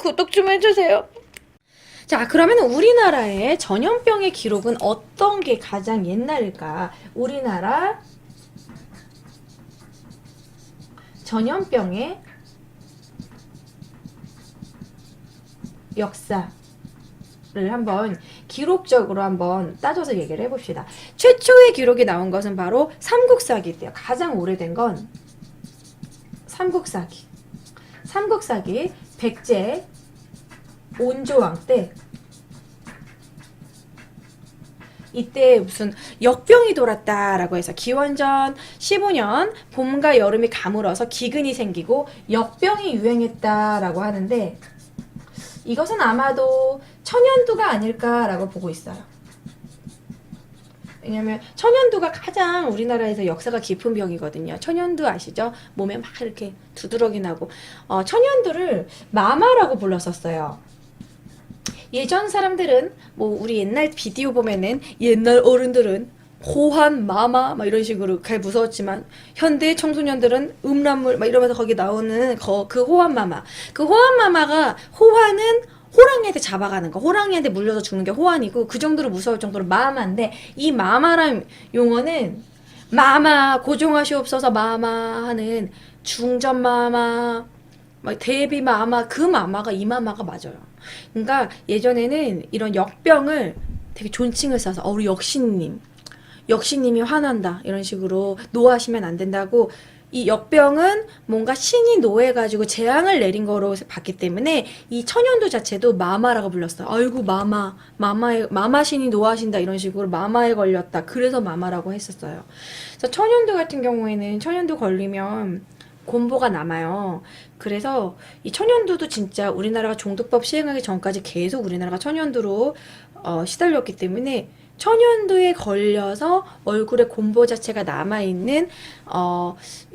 구독 좀 해주세요. 자, 그러면 우리나라의 전염병의 기록은 어떤 게 가장 옛날일까? 우리나라 전염병의 역사를 한번 기록적으로 한번 따져서 얘기를 해봅시다. 최초의 기록이 나온 것은 바로 삼국사기인데요. 가장 오래된 건 삼국사기. 삼국사기 백제 온조왕 때 이때 무슨 역병이 돌았다라고 해서 기원전 15년 봄과 여름이 가물어서 기근이 생기고 역병이 유행했다라고 하는데 이것은 아마도 천연두가 아닐까라고 보고 있어요. 왜냐면 천연두가 가장 우리나라에서 역사가 깊은 병이거든요. 천연두 아시죠? 몸에 막 이렇게 두드러기 나고 천연두를 마마라고 불렀었어요. 예전 사람들은 뭐 우리 옛날 비디오 보면은 옛날 어른들은 호환 마마 막 이런 식으로 잘 무서웠지만 현대 청소년들은 음란물 막 이러면서 거기 나오는 그 호환 마마, 그 호환 마마가 호환은 호랑이한테 잡아가는 거, 호랑이한테 물려서 죽는 게 호환이고 그 정도로 무서울 정도로 마마인데 이 마마란 용어는 마마 고종하시옵소서 마마 하는 중전 마마 막 대비 마마 그 마마가 이 마마가 맞아요. 그러니까 예전에는 이런 역병을 되게 존칭을 써서 우리 역신님이 화난다 이런 식으로 노하시면 안 된다고 이 역병은 뭔가 신이 노해가지고 재앙을 내린 거로 봤기 때문에 이 천연두 자체도 마마라고 불렀어요. 아이고 마마 신이 노하신다 이런 식으로 마마에 걸렸다 그래서 마마라고 했었어요. 그래서 천연두 같은 경우에는 천연두 걸리면 곤보가 남아요. 그래서 이 천연두도 진짜 우리나라가 종두법 시행하기 전까지 계속 우리나라가 천연두로 시달렸기 때문에 천연두에 걸려서 얼굴에 곤보 자체가 남아있는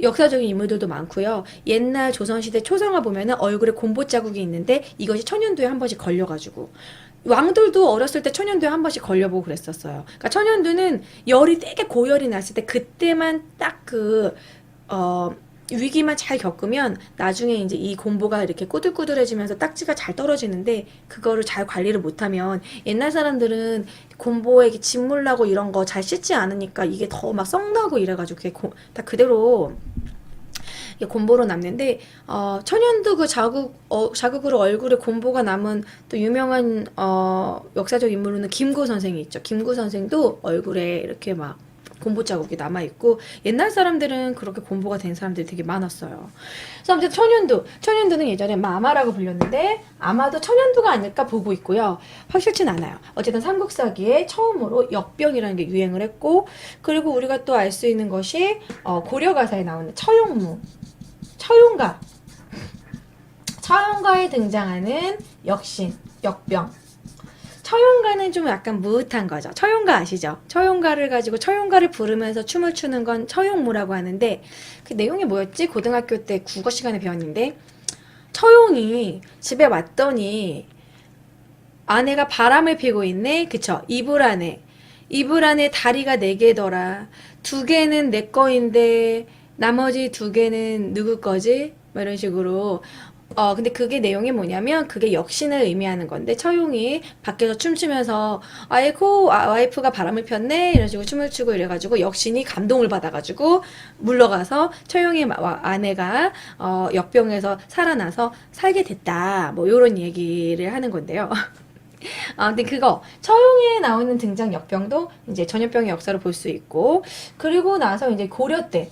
역사적인 인물들도 많고요. 옛날 조선시대 초상화 보면은 얼굴에 곤보 자국이 있는데 이것이 천연두에 한 번씩 걸려가지고 왕들도 어렸을 때 천연두에 한 번씩 걸려보고 그랬었어요. 그러니까 천연두는 열이 되게 고열이 났을 때 그때만 딱 위기만 잘 겪으면 나중에 이제 이 곤보가 이렇게 꼬들꼬들해지면서 딱지가 잘 떨어지는데 그거를 잘 관리를 못하면 옛날 사람들은 곤보에 진물 나고 이런 거 잘 씻지 않으니까 이게 더 막 썩나고 이래가지고 그게 다 그대로 곤보로 남는데 천연두 그 자국으로 얼굴에 곤보가 남은 또 유명한 역사적 인물로는 김구 선생이 있죠. 김구 선생도 얼굴에 이렇게 막 곤보 자국이 남아있고 옛날 사람들은 그렇게 곤보가 된 사람들이 되게 많았어요. 그래서 아무튼 천연두는 예전에 마마라고 불렸는데 아마도 천연두가 아닐까 보고 있고요. 확실치는 않아요. 어쨌든 삼국사기에 처음으로 역병이라는 게 유행을 했고 그리고 우리가 또 알 수 있는 것이 고려가사에 나오는 처용가에 등장하는 역신, 역병. 처용가는 좀 약간 무릇한 거죠. 처용가 아시죠? 처용가를 가지고 처용가를 부르면서 춤을 추는 건 처용무라고 하는데 그 내용이 뭐였지? 고등학교 때 국어 시간에 배웠는데 처용이 집에 왔더니 아내가 바람을 피고 있네. 그쵸? 이불 안에 다리가 4개더라. 2개는 내 거인데 나머지 2개는 누구 거지? 뭐 이런 식으로 근데 그게 내용이 뭐냐면 그게 역신을 의미하는 건데 처용이 밖에서 춤추면서 아이고 와이프가 바람을 폈네 이런 식으로 춤을 추고 이래가지고 역신이 감동을 받아가지고 물러가서 처용의 아내가 역병에서 살아나서 살게 됐다 뭐 요런 얘기를 하는 건데요. 근데 그거 처용에 나오는 등장 역병도 이제 전염병의 역사로 볼 수 있고 그리고 나서 이제 고려 때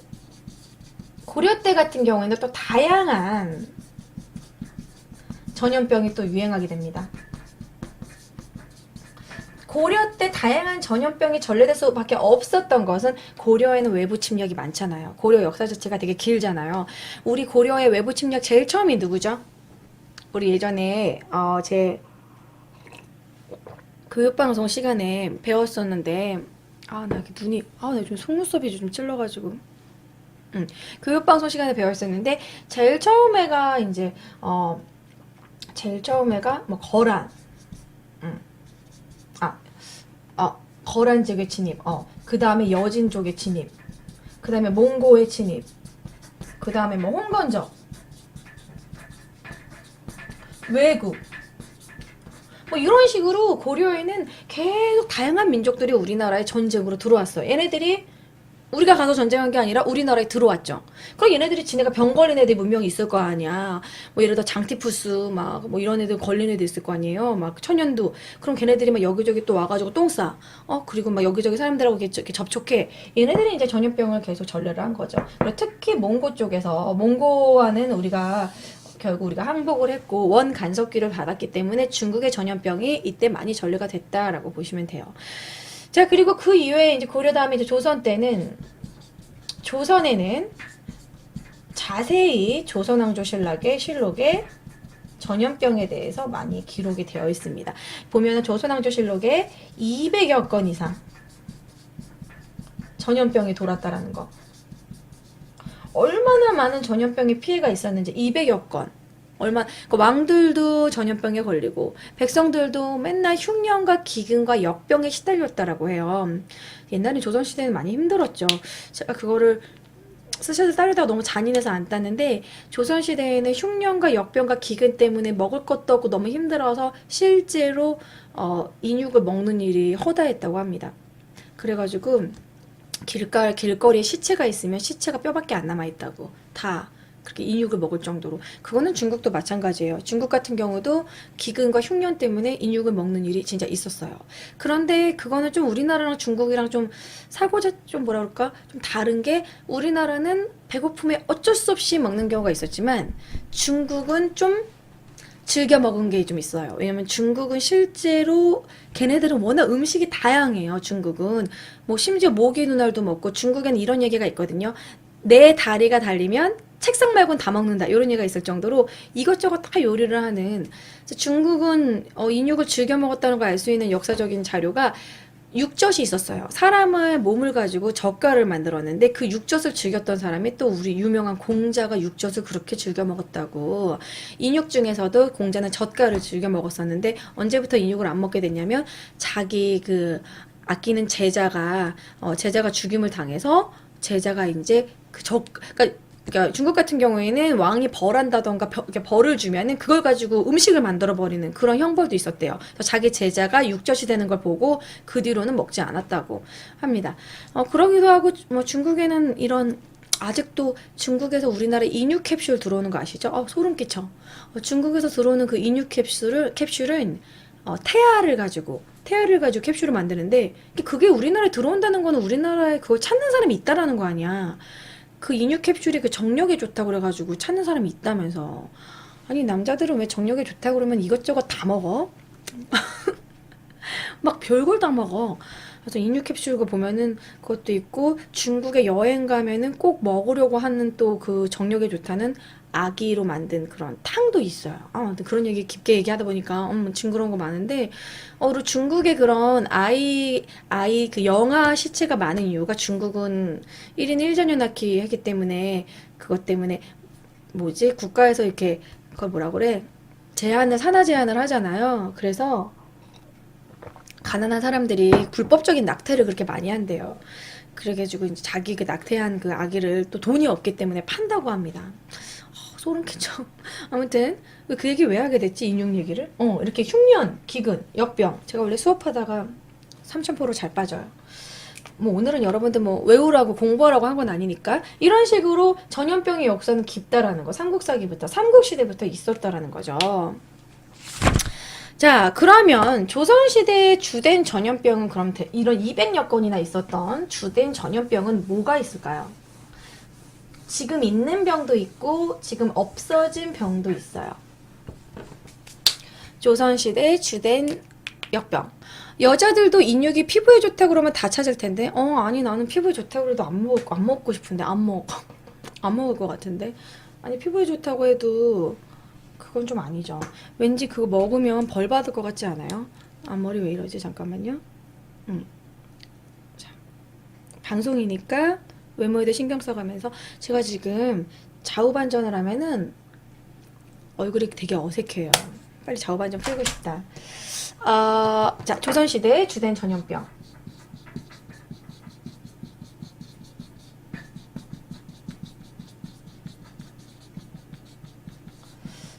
같은 경우에는 또 다양한 전염병이 또 유행하게 됩니다. 고려 때 다양한 전염병이 전래될 수밖에 없었던 것은 고려에는 외부 침략이 많잖아요. 고려 역사 자체가 되게 길잖아요. 우리 고려의 외부 침략 제일 처음이 누구죠? 우리 예전에 제 교육방송 시간에 배웠었는데 나 눈이 나 요즘 속눈썹이 좀 찔러가지고 교육방송 시간에 배웠었는데 제일 처음에가 이제 뭐 거란 거란 지역의 침입 그 다음에 여진족의 침입 그 다음에 몽고의 침입 그 다음에 뭐 홍건적 외국. 뭐 이런 식으로 고려에는 계속 다양한 민족들이 우리나라에 전쟁으로 들어왔어요. 얘네들이 우리가 가서 전쟁한 게 아니라 우리나라에 들어왔죠. 그럼 얘네들이 지네가 병 걸린 애들 분명히 있을 거 아니야. 뭐 예를 들어 장티푸스 막 뭐 이런 애들 걸린 애들 있을 거 아니에요. 막 천연두. 그럼 걔네들이 막 여기저기 또 와가지고 똥 싸. 그리고 막 여기저기 사람들하고 이렇게 접촉해. 얘네들이 이제 전염병을 계속 전래를 한 거죠. 그리고 특히 몽고 쪽에서 몽고와는 우리가 결국 우리가 항복을 했고 원 간섭기를 받았기 때문에 중국의 전염병이 이때 많이 전래가 됐다라고 보시면 돼요. 자, 그리고 그 이후에 이제 고려 다음에 이제 조선 때는 조선에는 자세히 조선왕조신락의 실록에 전염병에 대해서 많이 기록이 되어 있습니다. 보면은 조선왕조실록에 200여 건 이상 전염병이 돌았다라는 거. 얼마나 많은 전염병의 피해가 있었는지 200여 건. 그 왕들도 전염병에 걸리고 백성들도 맨날 흉년과 기근과 역병에 시달렸다라고 해요. 옛날에 조선시대는 많이 힘들었죠. 제가 그거를 스샷을 따르다가 너무 잔인해서 안 땄는데 조선시대에는 흉년과 역병과 기근 때문에 먹을 것도 없고 너무 힘들어서 실제로 인육을 먹는 일이 허다했다고 합니다. 그래가지고 길거리에 시체가 있으면 시체가 뼈밖에 안 남아있다고 다 그렇게 인육을 먹을 정도로. 그거는 중국도 마찬가지예요. 중국 같은 경우도 기근과 흉년 때문에 인육을 먹는 일이 진짜 있었어요. 그런데 그거는 좀 우리나라랑 중국이랑 좀 사고자 좀 뭐라 그럴까 좀 다른 게, 우리나라는 배고픔에 어쩔 수 없이 먹는 경우가 있었지만 중국은 좀 즐겨 먹은 게 좀 있어요. 왜냐면 중국은 실제로 걔네들은 워낙 음식이 다양해요. 중국은 뭐 심지어 모기 눈알도 먹고, 중국에는 이런 얘기가 있거든요. 내 다리가 달리면 책상 말고는 다 먹는다, 이런 얘기가 있을 정도로 이것저것 다 요리를 하는. 중국은 인육을 즐겨 먹었다는 걸 알 수 있는 역사적인 자료가 육젓이 있었어요. 사람의 몸을 가지고 젓갈을 만들었는데 그 육젓을 즐겼던 사람이 또 우리 유명한 공자가 육젓을 그렇게 즐겨 먹었다고. 인육 중에서도 공자는 젓갈을 즐겨 먹었었는데 언제부터 인육을 안 먹게 됐냐면 자기 그 아끼는 제자가 죽임을 당해서 제자가 이제 그러니까 중국 같은 경우에는 왕이 벌한다던가 이렇게 벌을 주면은 그걸 가지고 음식을 만들어 버리는 그런 형벌도 있었대요. 그래서 자기 제자가 육젓이 되는 걸 보고 그 뒤로는 먹지 않았다고 합니다. 그러기도 하고 뭐 중국에는 이런, 아직도 중국에서 우리나라에 인육 캡슐 들어오는 거 아시죠? 소름 끼쳐. 중국에서 들어오는 그 인육 캡슐은 태아를 가지고 캡슐을 만드는데, 그게 우리나라에 들어온다는 거는 우리나라에 그걸 찾는 사람이 있다라는 거 아니야. 그 인육 캡슐이 그 정력에 좋다고 그래가지고 찾는 사람이 있다면서. 아니, 남자들은 왜 정력에 좋다고 그러면 이것저것 다 먹어? 막 별걸 다 먹어. 그래서 인육 캡슐 그 보면은 그것도 있고, 중국에 여행 가면은 꼭 먹으려고 하는 또 그 정력에 좋다는 아기로 만든 그런 탕도 있어요. 근데 그런 얘기 깊게 얘기하다 보니까 징그러운 거 많은데, 그리고 중국의 그런 아이 그 영아 시체가 많은 이유가, 중국은 1인 1전혀 낳기 하기 때문에, 그것 때문에 뭐지? 국가에서 이렇게 그걸 뭐라 그래? 산하 제한을 하잖아요. 그래서 가난한 사람들이 불법적인 낙태를 그렇게 많이 한대요. 그래가지고 이제 자기 그 낙태한 그 아기를 또 돈이 없기 때문에 판다고 합니다. 소름 끼쳐. 아무튼 그 얘기 왜 하게 됐지? 인육 얘기를? 이렇게 흉년, 기근, 역병. 제가 원래 수업하다가 삼천포로 잘 빠져요. 뭐 오늘은 여러분들 뭐 외우라고 공부하라고 한 건 아니니까, 이런 식으로 전염병의 역사는 깊다라는 거. 삼국사기부터, 삼국시대부터 있었다라는 거죠. 자, 그러면 조선시대의 주된 전염병은, 그럼 이런 200여 건이나 있었던 주된 전염병은 뭐가 있을까요? 지금 있는 병도 있고 지금 없어진 병도 있어요. 조선시대 주된 역병. 여자들도 인육이 피부에 좋다고 그러면 다 찾을 텐데, 아니 나는 피부에 좋다고 그래도 안 먹고 싶은데 안 먹을 것 같은데. 아니, 피부에 좋다고 해도 그건 좀 아니죠. 왠지 그거 먹으면 벌 받을 것 같지 않아요? 앞머리 왜 이러지? 잠깐만요. 자, 방송이니까 외모에도 신경 써가면서. 제가 지금 좌우반전을 하면은 얼굴이 되게 어색해요. 빨리 좌우반전 풀고 싶다. 자, 조선시대의 주된 전염병.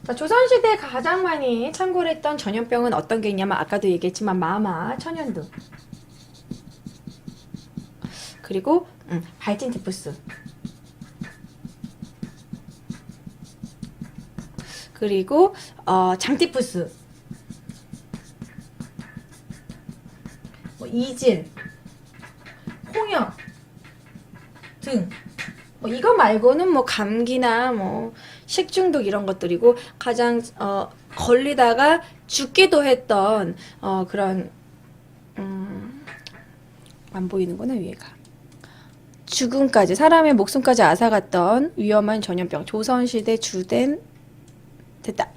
자, 조선시대에 가장 많이 참고를 했던 전염병은 어떤 게 있냐면 아까도 얘기했지만 마마, 천연두, 그리고 발진 티푸스, 그리고 장티푸스, 뭐 이질, 홍역 등. 뭐 이거 말고는 뭐 감기나 뭐 식중독 이런 것들이고 가장 걸리다가 죽기도 했던 그런 안 보이는구나 위에가. 죽음까지 사람의 목숨까지 앗아갔던 위험한 전염병 조선시대 주된 됐다.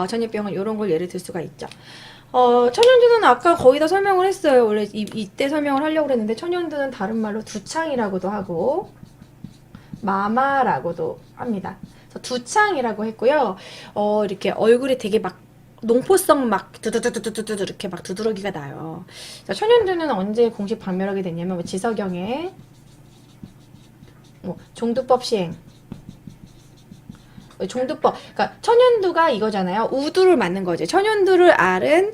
전염병은 이런 걸 예를 들 수가 있죠. 천연두는 아까 거의 다 설명을 했어요. 원래 이때 설명을 하려고 했는데 천연두는 다른 말로 두창이라고도 하고 마마라고도 합니다. 그래서 두창이라고 했고요. 이렇게 얼굴에 되게 막 농포성 막 두두두두두두 이렇게 막 두드러기가 나요. 천연두는 언제 공식 박멸하게 됐냐면 뭐 지서경의 뭐 종두법 시행. 종두법, 그러니까 천연두가 이거잖아요. 우두를 맞는 거지. 천연두를 앓은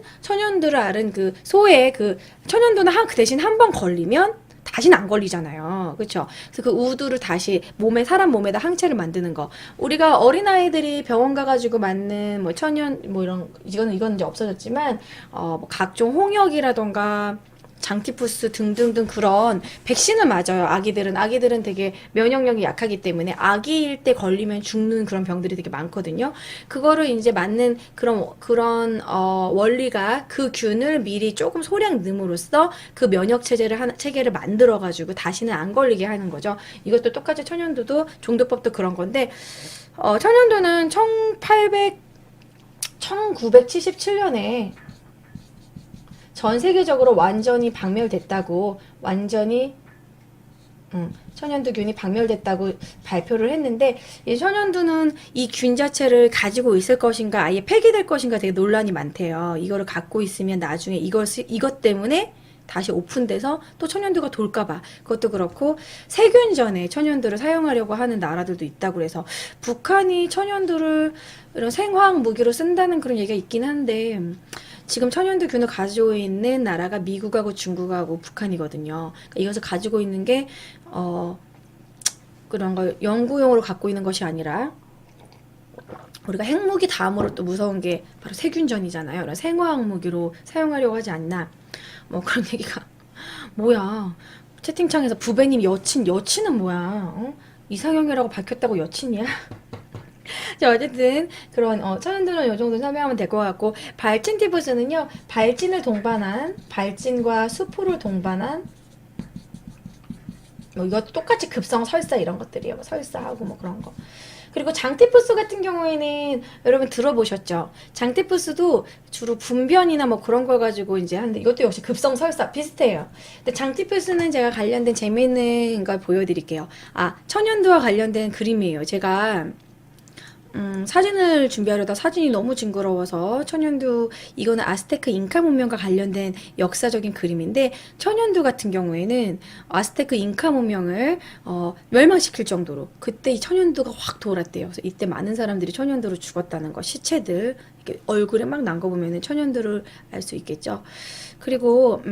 그 소의 그 천연두는 그 대신 한 번 걸리면 다시는 안 걸리잖아요. 그렇죠? 그래서 그 우두를 다시 사람 몸에다 항체를 만드는 거. 우리가 어린아이들이 병원 가가지고 맞는 뭐 천연 뭐 이건 이제 없어졌지만 뭐 각종 홍역이라던가 장티푸스 등등등 그런 백신을 맞아요. 아기들은 되게 면역력이 약하기 때문에 아기일 때 걸리면 죽는 그런 병들이 되게 많거든요. 그거를 이제 맞는 그런 원리가 그 균을 미리 조금 소량 넣음으로써 그 면역 체계를 만들어 가지고 다시는 안 걸리게 하는 거죠. 이것도 똑같이 천연두도 종도법도 그런 건데 천연두는 1977년에 전 세계적으로 완전히 박멸됐다고 천연두균이 박멸됐다고 발표를 했는데 이 천연두는 이 균 자체를 가지고 있을 것인가 아예 폐기될 것인가 되게 논란이 많대요. 이거를 갖고 있으면 나중에 이것 때문에 다시 오픈돼서 또 천연두가 돌까봐. 그것도 그렇고 세균전에 천연두를 사용하려고 하는 나라들도 있다고 그래서 북한이 천연두를 이런 생화학 무기로 쓴다는 그런 얘기가 있긴 한데 지금 천연두균을 가지고 있는 나라가 미국하고 중국하고 북한이거든요. 그러니까 이것을 가지고 있는 게 그런 걸 연구용으로 갖고 있는 것이 아니라 우리가 핵무기 다음으로 또 무서운 게 바로 세균전이잖아요. 그런 생화학 무기로 사용하려고 하지 않나. 뭐 그런 얘기가 뭐야. 채팅창에서 부배님 여친은 뭐야. 이상형이라고 밝혔다고 여친이야? 자, 어쨌든 그런 천연두는 이 정도 설명하면 될 것 같고 발진 티푸스는요. 발진과 수포를 동반한 뭐 이것도 똑같이 급성 설사 이런 것들이에요. 뭐 설사하고 뭐 그런 거. 그리고 장티푸스 같은 경우에는 여러분 들어보셨죠? 장티푸스도 주로 분변이나 뭐 그런 걸 가지고 이제 하는데 이것도 역시 급성 설사 비슷해요. 근데 장티푸스는 제가 관련된 재미있는 걸 보여드릴게요. 천연두와 관련된 그림이에요. 제가 사진을 준비하려다 사진이 너무 징그러워서 천연두 이거는 아스테크 잉카 문명과 관련된 역사적인 그림인데 천연두 같은 경우에는 아스테크 잉카 문명을 멸망시킬 정도로 그때 이 천연두가 확 돌았대요. 그래서 이때 많은 사람들이 천연두로 죽었다는 거 시체들 이렇게 얼굴에 막 난 거 보면은 천연두를 알 수 있겠죠. 그리고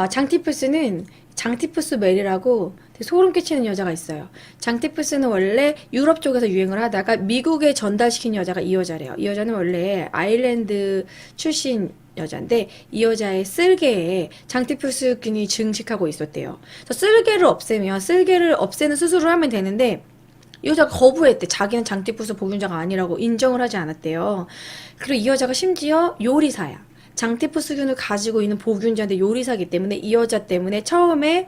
장티푸스는 장티푸스 메리라고 되게 소름 끼치는 여자가 있어요. 장티푸스는 원래 유럽 쪽에서 유행을 하다가 미국에 전달시킨 여자가 이 여자래요. 이 여자는 원래 아일랜드 출신 여자인데 이 여자의 쓸개에 장티푸스균이 증식하고 있었대요. 그래서 쓸개를 없애는 수술을 하면 되는데 이 여자가 거부했대. 자기는 장티푸스 보균자가 아니라고 인정을 하지 않았대요. 그리고 이 여자가 심지어 요리사야. 장티푸스균을 가지고 있는 보균자인데 요리사기 때문에 이 여자 때문에 처음에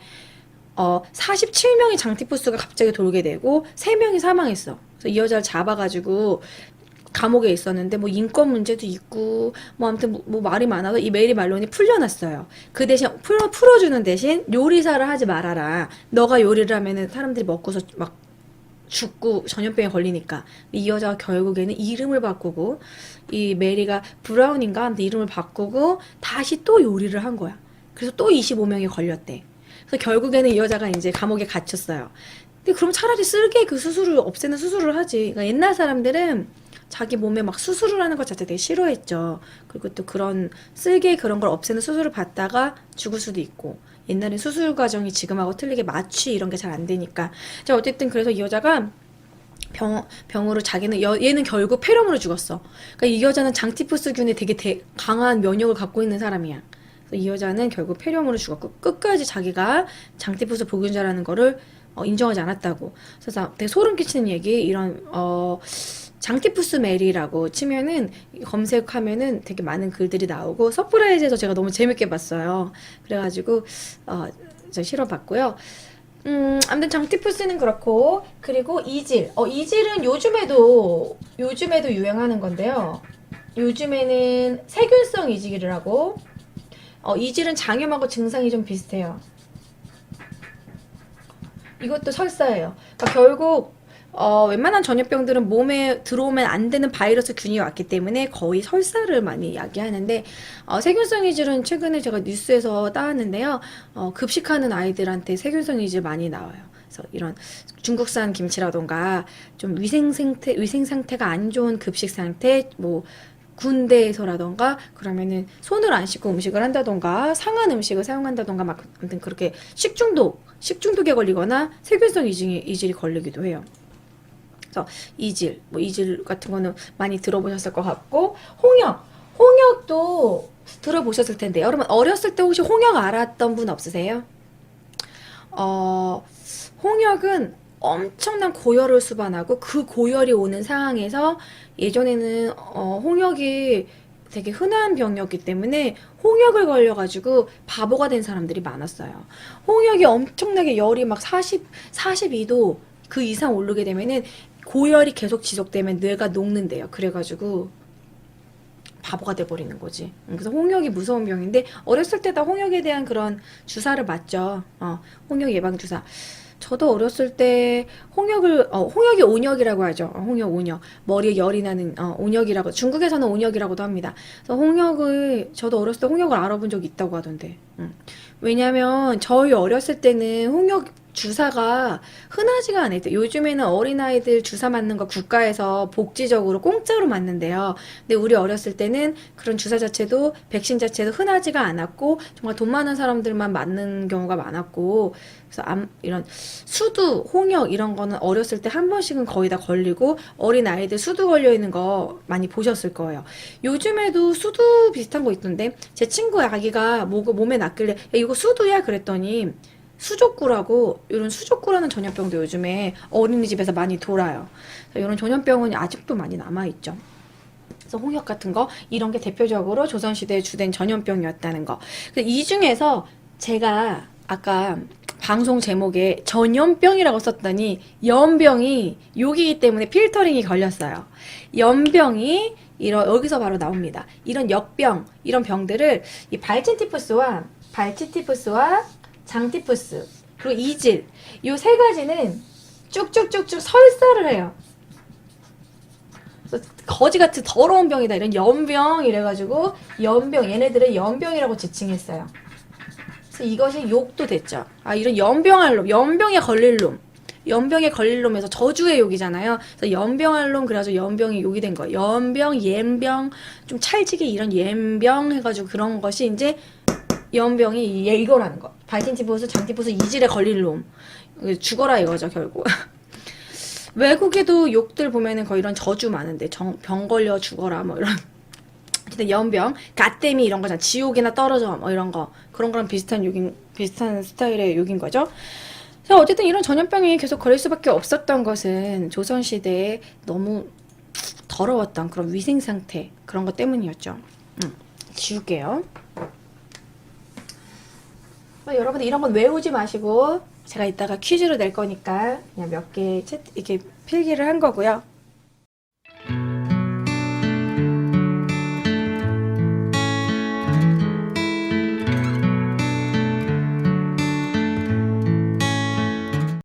47명이 장티푸스가 갑자기 돌게 되고 3명이 사망했어. 그래서 이 여자를 잡아가지고 감옥에 있었는데 뭐 인권 문제도 있고 뭐 아무튼 뭐 말이 많아서 이 메리 말론이 풀려났어요. 그 대신 풀어주는 대신 요리사를 하지 말아라. 너가 요리를 하면은 사람들이 먹고서 막 죽고 전염병에 걸리니까. 이 여자가 결국에는 이름을 바꾸고 이 메리가 브라운인가 하는데 이름을 바꾸고 다시 또 요리를 한 거야. 그래서 또 25명이 걸렸대. 그래서 결국에는 이 여자가 이제 감옥에 갇혔어요. 근데 그럼 차라리 쓸개 그 수술을 없애는 수술을 하지. 그러니까 옛날 사람들은 자기 몸에 막 수술을 하는 것 자체 되게 싫어했죠. 그리고 또 그런 쓸개 그런 걸 없애는 수술을 받다가 죽을 수도 있고. 옛날엔 수술 과정이 지금하고 틀리게 마취 이런 게 잘 안 되니까. 자, 어쨌든 그래서 이 여자가 병으로 자기는 얘는 결국 폐렴으로 죽었어. 그러니까 이 여자는 장티푸스균에 되게 강한 면역을 갖고 있는 사람이야. 그래서 이 여자는 결국 폐렴으로 죽었고 끝까지 자기가 장티푸스 보균자라는 거를 인정하지 않았다고. 그래서 되게 소름 끼치는 얘기. 이런 장티푸스 메리라고 치면은 검색하면은 되게 많은 글들이 나오고 서프라이즈에서 제가 너무 재밌게 봤어요. 그래가지고 저 실어봤고요. 아무튼 장티푸스는 그렇고, 그리고 이질. 이질은 요즘에도 유행하는 건데요. 요즘에는 세균성 이질이라고. 이질은 장염하고 증상이 좀 비슷해요. 이것도 설사예요. 그러니까 결국 웬만한 전염병들은 몸에 들어오면 안 되는 바이러스 균이 왔기 때문에 거의 설사를 많이 이야기하는데, 세균성 이질은 최근에 제가 뉴스에서 따왔는데요. 급식하는 아이들한테 세균성 이질 많이 나와요. 그래서 이런 중국산 김치라던가 좀 위생 상태가 안 좋은 급식 상태, 뭐 군대에서라던가 그러면은 손을 안 씻고 음식을 한다던가 상한 음식을 사용한다던가 막 아무튼 그렇게 식중독에 걸리거나 세균성 이질이 걸리기도 해요. 그래서 이질 같은 거는 많이 들어보셨을 것 같고, 홍역도 들어보셨을 텐데, 여러분 어렸을 때 혹시 홍역 알았던 분 없으세요? 홍역은 엄청난 고열을 수반하고 그 고열이 오는 상황에서 예전에는 홍역이 되게 흔한 병이었기 때문에 홍역을 걸려가지고 바보가 된 사람들이 많았어요. 홍역이 엄청나게 열이 막 42도 그 이상 오르게 되면은 고열이 계속 지속되면 뇌가 녹는데요. 그래가지고 바보가 돼버리는 거지. 그래서 홍역이 무서운 병인데 어렸을 때 다 홍역에 대한 그런 주사를 맞죠. 홍역 예방 주사. 저도 어렸을 때 홍역이 온역이라고 하죠. 홍역 온역. 머리에 열이 나는 온역이라고, 중국에서는 온역이라고도 합니다. 그래서 저도 어렸을 때 홍역을 알아본 적이 있다고 하던데. 왜냐면 저희 어렸을 때는 홍역 주사가 흔하지가 않았대요. 요즘에는 어린아이들 주사 맞는 거 국가에서 복지적으로 공짜로 맞는데요. 근데 우리 어렸을 때는 그런 주사 자체도, 백신 자체도 흔하지가 않았고 정말 돈 많은 사람들만 맞는 경우가 많았고, 그래서 이런 수두, 홍역 이런 거는 어렸을 때 한 번씩은 거의 다 걸리고, 어린아이들 수두 걸려 있는 거 많이 보셨을 거예요. 요즘에도 수두 비슷한 거 있던데, 제 친구 아기가 몸에 낫길래 야, 이거 수두야 그랬더니 수족구라고, 이런 수족구라는 전염병도 요즘에 어린이집에서 많이 돌아요. 이런 전염병은 아직도 많이 남아있죠. 그래서 홍역 같은 거 이런 게 대표적으로 조선시대에 주된 전염병이었다는 거. 이 중에서 제가 아까 방송 제목에 전염병이라고 썼더니 연병이 여기이기 때문에 필터링이 걸렸어요. 연병이 여기서 바로 나옵니다. 이런 역병, 이런 병들을 이 발진티푸스와 장티푸스, 그리고 이질, 요 세 가지는 쭉쭉쭉쭉 설사를 해요. 거지같이 더러운 병이다, 이런 연병 이래가지고 얘네들의 연병이라고 지칭했어요. 그래서 이것이 욕도 됐죠. 이런 연병할 놈, 연병에 걸릴 놈에서 저주의 욕이잖아요. 그래서 연병할 놈, 그래가지고 연병이 욕이 된 거예요. 연병, 옌병, 좀 찰지게 이런 옌병 해가지고 그런 것이 이제 연병이 이거라는 거. 발진티푸스, 장티푸스, 이질에 걸릴 놈. 죽어라 이거죠, 결국. 외국에도 욕들 보면은 거의 이런 저주 많은데, 병 걸려 죽어라, 뭐 이런. 어쨌든 연병, 갓데미 이런 거잖아. 지옥이나 떨어져, 뭐 이런 거. 그런 거랑 비슷한 스타일의 욕인 거죠. 자, 어쨌든 이런 전염병이 계속 걸릴 수밖에 없었던 것은 조선시대에 너무 더러웠던 그런 위생 상태, 그런 것 때문이었죠. 지울게요. 여러분들 이런 건 외우지 마시고 제가 이따가 퀴즈로 낼 거니까 그냥 몇 개 이렇게 필기를 한 거고요.